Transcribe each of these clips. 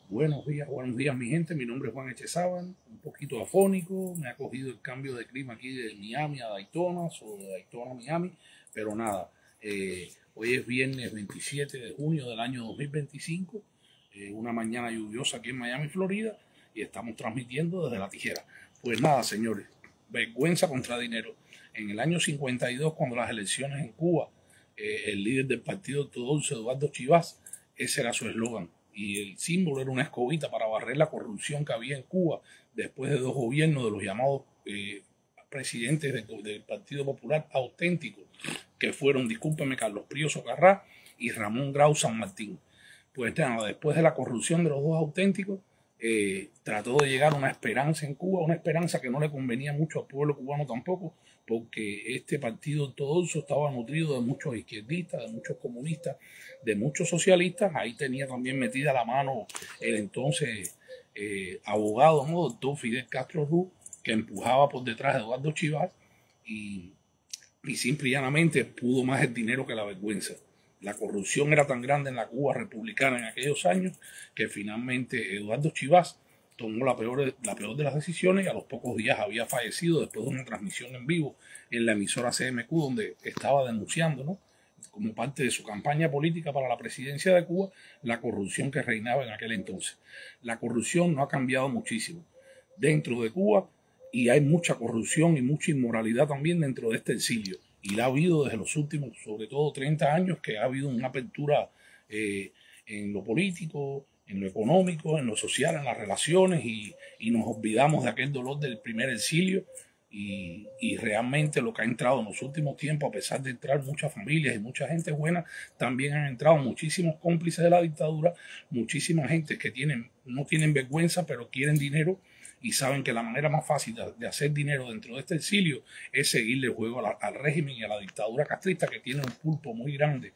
Buenos días mi gente, mi nombre es Juan Echezábal, un poquito afónico, me ha cogido el cambio de clima aquí de Miami a Daytona o de Daytona a Miami, pero nada, hoy es viernes 27 de junio del año 2025, una mañana lluviosa aquí en Miami, Florida, y estamos transmitiendo desde La Tijera. Pues nada, señores, vergüenza contra dinero. En el año 52, cuando las elecciones en Cuba, el líder del partido ortodoxo, Eduardo Chivas, ese era su eslogan. Y el símbolo era una escobita para barrer la corrupción que había en Cuba después de dos gobiernos de los llamados presidentes del Partido Popular auténticos, que fueron, discúlpeme, Carlos Prío Socarrá y Ramón Grau San Martín. Pues nada, después de la corrupción de los dos auténticos, trató de llegar a una esperanza en Cuba, una esperanza que no le convenía mucho al pueblo cubano tampoco, porque este partido ortodoxo estaba nutrido de muchos izquierdistas, de muchos comunistas, de muchos socialistas. Ahí tenía también metida la mano el entonces abogado, ¿no?, doctor Fidel Castro Ruz, que empujaba por detrás de Eduardo Chivas y simple y llanamente pudo más el dinero que la vergüenza. La corrupción era tan grande en la Cuba republicana en aquellos años que finalmente Eduardo Chivas tomó la peor de las decisiones y a los pocos días había fallecido después de una transmisión en vivo en la emisora CMQ, donde estaba denunciando, ¿no?, como parte de su campaña política para la presidencia de Cuba, la corrupción que reinaba en aquel entonces. La corrupción no ha cambiado muchísimo dentro de Cuba y hay mucha corrupción y mucha inmoralidad también dentro de este exilio. Y la ha habido desde los últimos, sobre todo 30 años, que ha habido una apertura en lo político, en lo económico, en lo social, en las relaciones, y nos olvidamos de aquel dolor del primer exilio. Y realmente lo que ha entrado en los últimos tiempos, a pesar de entrar muchas familias y mucha gente buena, también han entrado muchísimos cómplices de la dictadura, muchísima gente que no tienen vergüenza, pero quieren dinero y saben que la manera más fácil de hacer dinero dentro de este exilio es seguirle el juego al régimen y a la dictadura castrista, que tiene un pulpo muy grande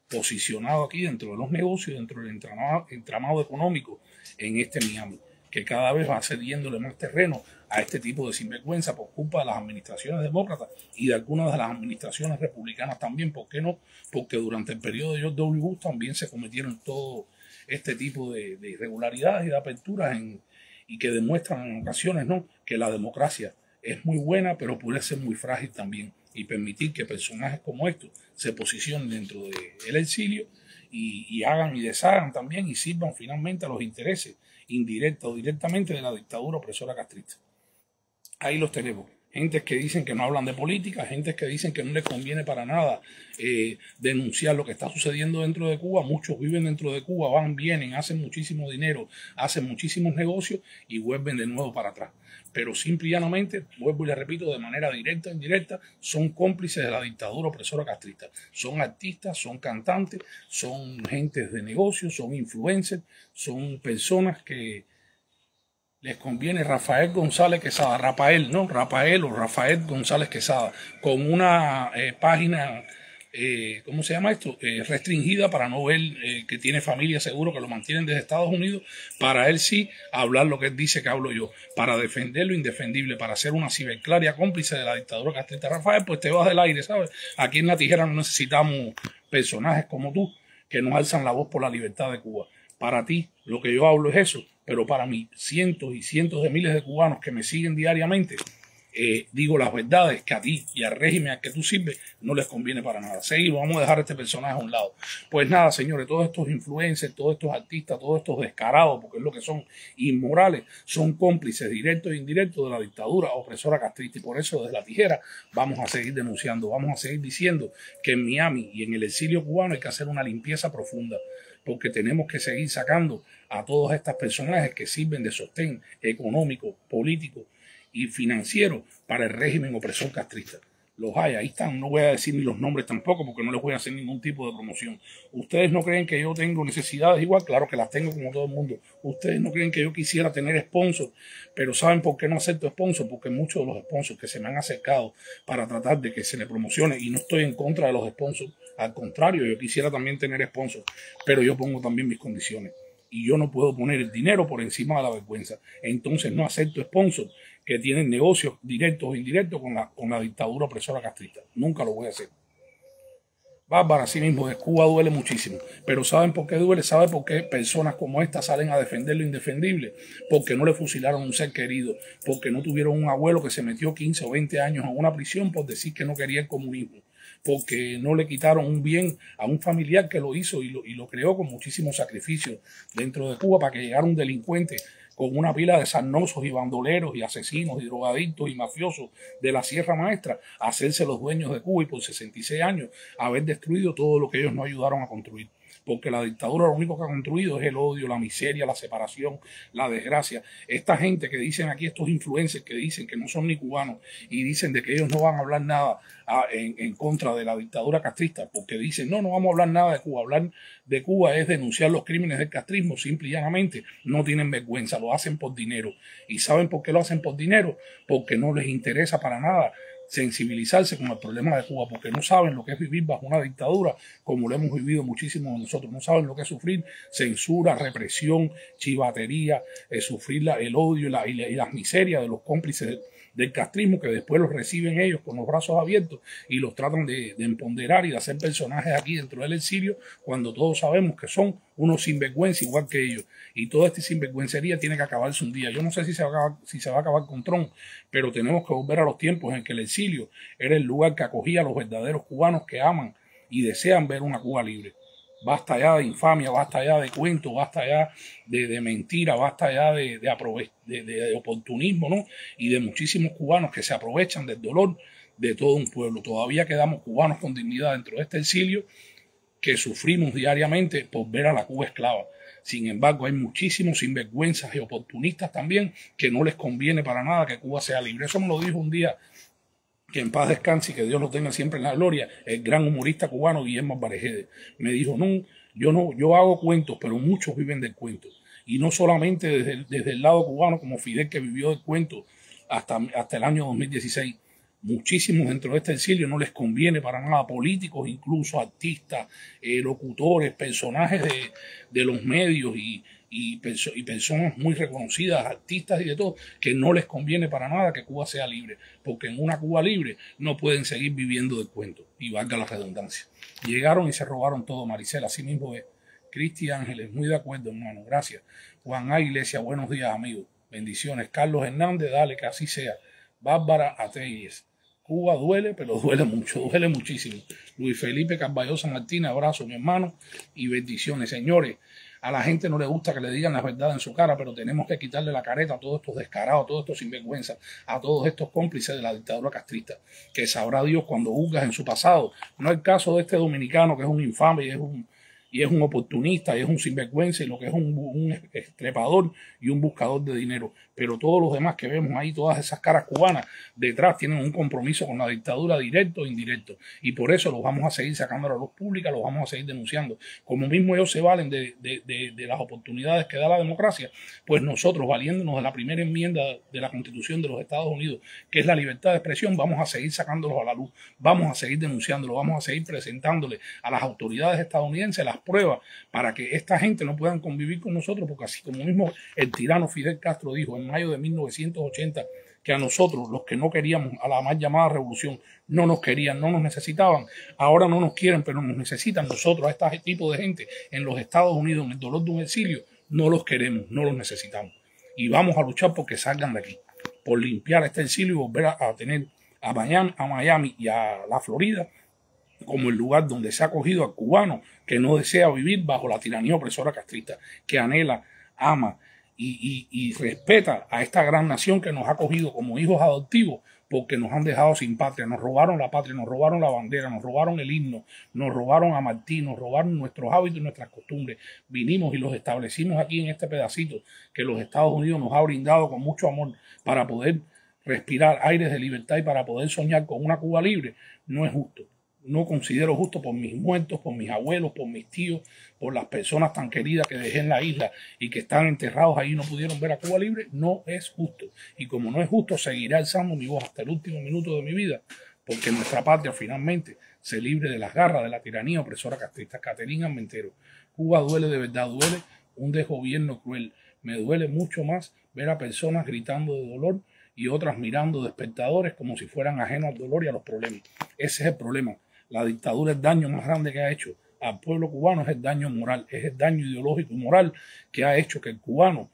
posicionado aquí dentro de los negocios, dentro del entramado económico en este Miami, que cada vez va cediéndole más terreno a este tipo de sinvergüenza por culpa de las administraciones demócratas y de algunas de las administraciones republicanas también. ¿Por qué no? Porque durante el periodo de George W. Bush también se cometieron todo este tipo de irregularidades y de aperturas y que demuestran en ocasiones, ¿no?, que la democracia es muy buena, pero puede ser muy frágil también, y permitir que personajes como estos se posicionen dentro del exilio y hagan y deshagan también y sirvan finalmente a los intereses indirectos o directamente de la dictadura opresora castrista. Ahí los tenemos. Gentes que dicen que no hablan de política, gentes que dicen que no les conviene para nada denunciar lo que está sucediendo dentro de Cuba. Muchos viven dentro de Cuba, van, vienen, hacen muchísimo dinero, hacen muchísimos negocios y vuelven de nuevo para atrás. Pero simple y llanamente, vuelvo y le repito, de manera directa o indirecta, son cómplices de la dictadura opresora castrista. Son artistas, son cantantes, son gentes de negocios, son influencers, son personas que les conviene Rafael González Quesada, Rafael González Quesada, con una página, ¿cómo se llama esto?, restringida, para no ver que tiene familia, seguro que lo mantienen desde Estados Unidos, para él sí hablar lo que él dice que hablo yo, para defender lo indefendible, para ser una ciberclaria cómplice de la dictadura castrista. Rafael, pues te vas del aire, ¿sabes? Aquí en La Tijera no necesitamos personajes como tú que nos alzan la voz por la libertad de Cuba. Para ti, lo que yo hablo es eso, pero para mí, cientos y cientos de miles de cubanos que me siguen diariamente, digo las verdades que a ti y al régimen al que tú sirves no les conviene para nada. Seguimos, vamos a dejar este personaje a un lado. Pues nada, señores, todos estos influencers, todos estos artistas, todos estos descarados, porque es lo que son, inmorales, son cómplices directos e indirectos de la dictadura opresora castrista. Y por eso desde La Tijera vamos a seguir denunciando, vamos a seguir diciendo que en Miami y en el exilio cubano hay que hacer una limpieza profunda, porque tenemos que seguir sacando a todos estos personajes que sirven de sostén económico, político y financiero para el régimen opresor castrista. Los hay, ahí están, no voy a decir ni los nombres tampoco porque no les voy a hacer ningún tipo de promoción. ¿Ustedes no creen que yo tengo necesidades igual? Claro que las tengo como todo el mundo. ¿Ustedes no creen que yo quisiera tener sponsors? Pero ¿saben por qué no acepto sponsors? Porque muchos de los sponsors que se me han acercado para tratar de que se le promocione, y no estoy en contra de los sponsors, al contrario, yo quisiera también tener sponsors, pero yo pongo también mis condiciones. Y yo no puedo poner el dinero por encima de la vergüenza. Entonces no acepto sponsors que tienen negocios directos o indirectos con la dictadura opresora castrista. Nunca lo voy a hacer. Bárbara, así mismo, de Cuba duele muchísimo. Pero ¿saben por qué duele? ¿Saben por qué personas como esta salen a defender lo indefendible? Porque no le fusilaron a un ser querido, porque no tuvieron un abuelo que se metió 15 o 20 años en una prisión por decir que no quería el comunismo, porque no le quitaron un bien a un familiar que lo hizo y lo creó con muchísimo sacrificio dentro de Cuba para que llegara un delincuente con una pila de sarnosos y bandoleros y asesinos y drogadictos y mafiosos de la Sierra Maestra, a hacerse los dueños de Cuba y por 66 años haber destruido todo lo que ellos no ayudaron a construir. Porque la dictadura lo único que ha construido es el odio, la miseria, la separación, la desgracia. Esta gente que dicen aquí, estos influencers que dicen que no son ni cubanos y dicen de que ellos no van a hablar nada en contra de la dictadura castrista, porque dicen, no vamos a hablar nada de Cuba. Hablar de Cuba es denunciar los crímenes del castrismo, simple y llanamente. No tienen vergüenza, lo hacen por dinero. ¿Y saben por qué lo hacen por dinero? Porque no les interesa para nada sensibilizarse con el problema de Cuba, porque no saben lo que es vivir bajo una dictadura como lo hemos vivido muchísimos de nosotros. No saben lo que es sufrir censura, represión, chivatería, sufrir el odio y las miserias de los cómplices del castrismo, que después los reciben ellos con los brazos abiertos y los tratan de empoderar y de hacer personajes aquí dentro del exilio, cuando todos sabemos que son unos sinvergüenza igual que ellos. Y toda esta sinvergüencería tiene que acabarse un día. Yo no sé si se va a acabar con Trump, pero tenemos que volver a los tiempos en que el exilio era el lugar que acogía a los verdaderos cubanos que aman y desean ver una Cuba libre. Basta ya de infamia, basta ya de cuentos, basta ya de mentira, basta ya de oportunismo, ¿no? Y de muchísimos cubanos que se aprovechan del dolor de todo un pueblo. Todavía quedamos cubanos con dignidad dentro de este exilio que sufrimos diariamente por ver a la Cuba esclava. Sin embargo, hay muchísimos sinvergüenzas y oportunistas también que no les conviene para nada que Cuba sea libre. Eso me lo dijo un día, que en paz descanse y que Dios lo tenga siempre en la gloria, el gran humorista cubano Guillermo Álvarez. Me dijo, yo hago cuentos, pero muchos viven del cuento. Y no solamente desde el lado cubano, como Fidel, que vivió del cuento hasta el año 2016. Muchísimos dentro de este exilio no les conviene para nada, políticos, incluso artistas, locutores, personajes de los medios y personas muy reconocidas, artistas y de todo, que no les conviene para nada que Cuba sea libre, porque en una Cuba libre no pueden seguir viviendo del cuento, y valga la redundancia. Llegaron y se robaron todo, Maricela, así mismo es. Cristi Ángeles, muy de acuerdo, hermano, gracias. Juan A. Iglesia, buenos días, amigos, bendiciones. Carlos Hernández, dale, que así sea. Bárbara Ateyes, Cuba duele, pero duele mucho, duele muchísimo. Luis Felipe Carballosa Martínez, abrazo, mi hermano, y bendiciones. Señores, a la gente no le gusta que le digan la verdad en su cara, pero tenemos que quitarle la careta a todos estos descarados, a todos estos sinvergüenzas, a todos estos cómplices de la dictadura castrista, que sabrá Dios cuando juzgas en su pasado. No es el caso de este dominicano que es un infame y es un oportunista, y es un sinvergüenza, y lo que es un estrepador y un buscador de dinero. Pero todos los demás que vemos ahí, todas esas caras cubanas, detrás tienen un compromiso con la dictadura directo e indirecto. Y por eso los vamos a seguir sacando a la luz pública, los vamos a seguir denunciando. Como mismo ellos se valen de las oportunidades que da la democracia, pues nosotros, valiéndonos de la primera enmienda de la Constitución de los Estados Unidos, que es la libertad de expresión, vamos a seguir sacándolos a la luz, vamos a seguir denunciándolos, vamos a seguir presentándole a las autoridades estadounidenses las pruebas para que esta gente no puedan convivir con nosotros, porque así como mismo el tirano Fidel Castro dijo en mayo de 1980 que a nosotros, los que no queríamos a la mal llamada revolución, no nos querían, no nos necesitaban, ahora no nos quieren, pero nos necesitan. Nosotros, a este tipo de gente en los Estados Unidos, en el dolor de un exilio, no los queremos, no los necesitamos. Y vamos a luchar porque salgan de aquí, por limpiar este exilio y volver a tener a Miami y a la Florida como el lugar donde se ha acogido al cubano que no desea vivir bajo la tiranía opresora castrista, que anhela, ama y respeta a esta gran nación que nos ha acogido como hijos adoptivos, porque nos han dejado sin patria, nos robaron la patria, nos robaron la bandera, nos robaron el himno, nos robaron a Martí, nos robaron nuestros hábitos y nuestras costumbres. Vinimos y los establecimos aquí en este pedacito que los Estados Unidos nos ha brindado con mucho amor para poder respirar aires de libertad y para poder soñar con una Cuba libre. No es justo. No considero justo por mis muertos, por mis abuelos, por mis tíos, por las personas tan queridas que dejé en la isla y que están enterrados ahí y no pudieron ver a Cuba libre. No es justo. Y como no es justo, seguiré alzando mi voz hasta el último minuto de mi vida, porque nuestra patria finalmente se libre de las garras de la tiranía opresora castrista. Caterina Armentero. Cuba duele, de verdad duele, un desgobierno cruel. Me duele mucho más ver a personas gritando de dolor y otras mirando de espectadores como si fueran ajenos al dolor y a los problemas. Ese es el problema. La dictadura, el daño más grande que ha hecho al pueblo cubano es el daño moral, es el daño ideológico y moral que ha hecho que el cubano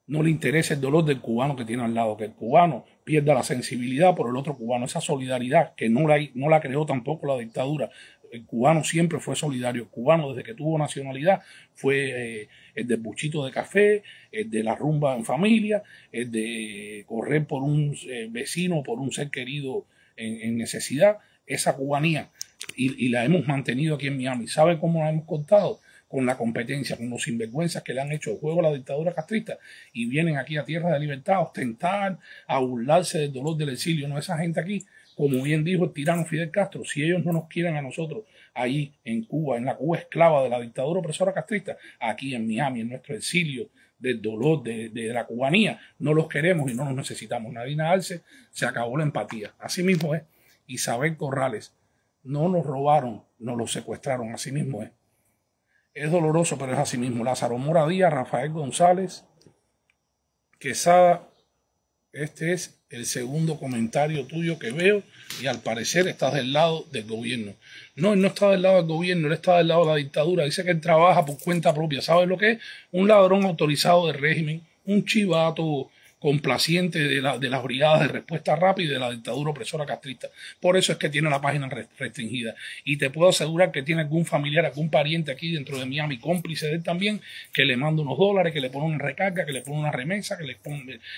no le interese el dolor del cubano que tiene al lado, que el cubano pierda la sensibilidad por el otro cubano, esa solidaridad que no la creó tampoco la dictadura. El cubano siempre fue solidario. El cubano, desde que tuvo nacionalidad, fue el del buchito de café, el de la rumba en familia, el de correr por un vecino, por un ser querido en necesidad. Esa cubanía, y la hemos mantenido aquí en Miami. ¿Sabe cómo la hemos contado? Con la competencia, con los sinvergüenzas que le han hecho el juego a la dictadura castrista y vienen aquí a tierra de libertad a ostentar, a burlarse del dolor del exilio. No, esa gente aquí, como bien dijo el tirano Fidel Castro, si ellos no nos quieren a nosotros ahí en Cuba, en la Cuba esclava de la dictadura opresora castrista, aquí en Miami, en nuestro exilio del dolor, de la cubanía, no los queremos y no los necesitamos. Nadine Arce, se acabó la empatía. Así mismo es. Isabel Corrales, no nos robaron, nos los secuestraron, así mismo es. Es doloroso, pero es así mismo. Lázaro Mora Díaz, Rafael González, Quesada, este es el segundo comentario tuyo que veo y al parecer estás del lado del gobierno. No, él no está del lado del gobierno, él está del lado de la dictadura. Dice que él trabaja por cuenta propia. ¿Sabes lo que es? Un ladrón autorizado del régimen, un chivato complaciente de las brigadas de respuesta rápida y de la dictadura opresora castrista. Por eso es que tiene la página restringida. Y te puedo asegurar que tiene algún familiar, algún pariente aquí dentro de Miami, cómplice de él también, que le manda unos dólares, que le pone una recarga, que le pone una remesa, que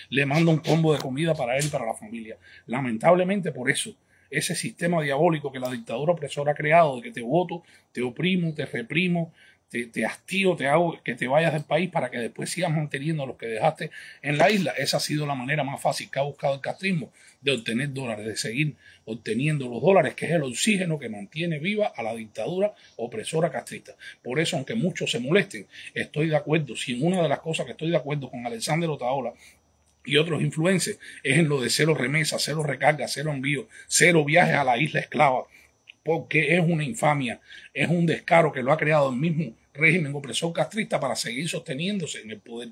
le manda un combo de comida para él y para la familia. Lamentablemente por eso, ese sistema diabólico que la dictadura opresora ha creado, de que te voto, te oprimo, te reprimo, te hastío, te hago que te vayas del país para que después sigas manteniendo a los que dejaste en la isla. Esa ha sido la manera más fácil que ha buscado el castrismo de obtener dólares, de seguir obteniendo los dólares, que es el oxígeno que mantiene viva a la dictadura opresora castrista. Por eso, aunque muchos se molesten, estoy de acuerdo. Si en una de las cosas que estoy de acuerdo con Alexander Otaola y otros influencers es en lo de cero remesas, cero recargas, cero envíos, cero viajes a la isla esclava, porque es una infamia, es un descaro que lo ha creado el mismo régimen opresor castrista para seguir sosteniéndose en el poder.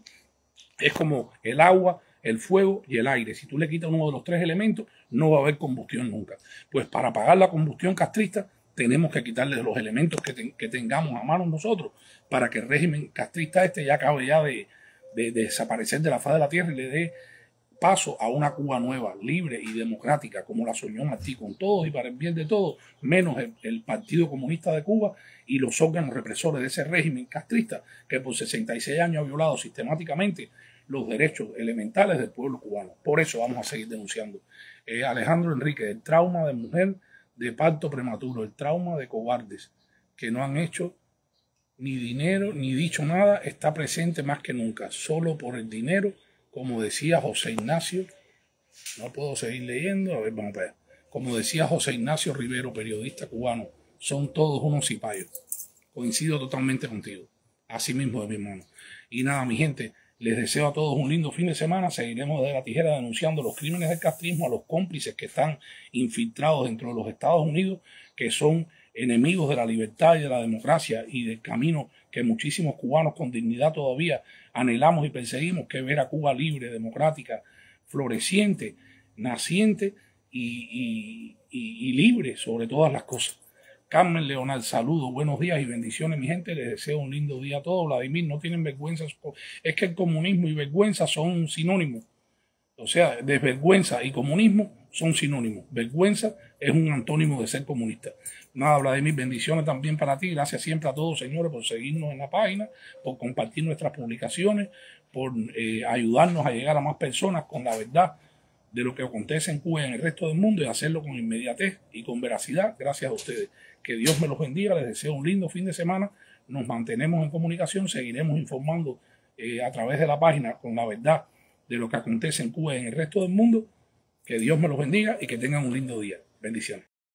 Es como el agua, el fuego y el aire. Si tú le quitas uno de los tres elementos, no va a haber combustión nunca. Pues para apagar la combustión castrista tenemos que quitarle los elementos que tengamos a mano nosotros para que el régimen castrista ya acabe ya de desaparecer de la faz de la tierra y le dé paso a una Cuba nueva, libre y democrática, como la soñó Martí, con todos y para el bien de todos, menos el Partido Comunista de Cuba y los órganos represores de ese régimen castrista que por 66 años ha violado sistemáticamente los derechos elementales del pueblo cubano. Por eso vamos a seguir denunciando. Alejandro Enrique, el trauma de mujer de parto prematuro, el trauma de cobardes que no han hecho ni dinero ni dicho nada, está presente más que nunca, solo por el dinero. Como decía José Ignacio, no puedo seguir leyendo, a ver, vamos a ver. Como decía José Ignacio Rivero, periodista cubano, son todos unos cipayos. Coincido totalmente contigo. Así mismo de mi hermano. Y nada, mi gente, les deseo a todos un lindo fin de semana. Seguiremos de la tijera denunciando los crímenes del castrismo, a los cómplices que están infiltrados dentro de los Estados Unidos, que son enemigos de la libertad y de la democracia y del camino que muchísimos cubanos con dignidad todavía anhelamos y perseguimos, que es ver a Cuba libre, democrática, floreciente, naciente y libre sobre todas las cosas. Carmen Leonel, saludos, buenos días y bendiciones, mi gente. Les deseo un lindo día a todos. Vladimir, no tienen vergüenza. Es que el comunismo y vergüenza son sinónimos. O sea, desvergüenza y comunismo son sinónimos. Vergüenza es un antónimo de ser comunista. Nada, Vladimir, bendiciones también para ti. Gracias siempre a todos, señores, por seguirnos en la página, por compartir nuestras publicaciones, por ayudarnos a llegar a más personas con la verdad de lo que acontece en Cuba y en el resto del mundo y hacerlo con inmediatez y con veracidad. Gracias a ustedes. Que Dios me los bendiga. Les deseo un lindo fin de semana. Nos mantenemos en comunicación. Seguiremos informando a través de la página con la verdad de lo que acontece en Cuba y en el resto del mundo. Que Dios me los bendiga y que tengan un lindo día. Bendiciones.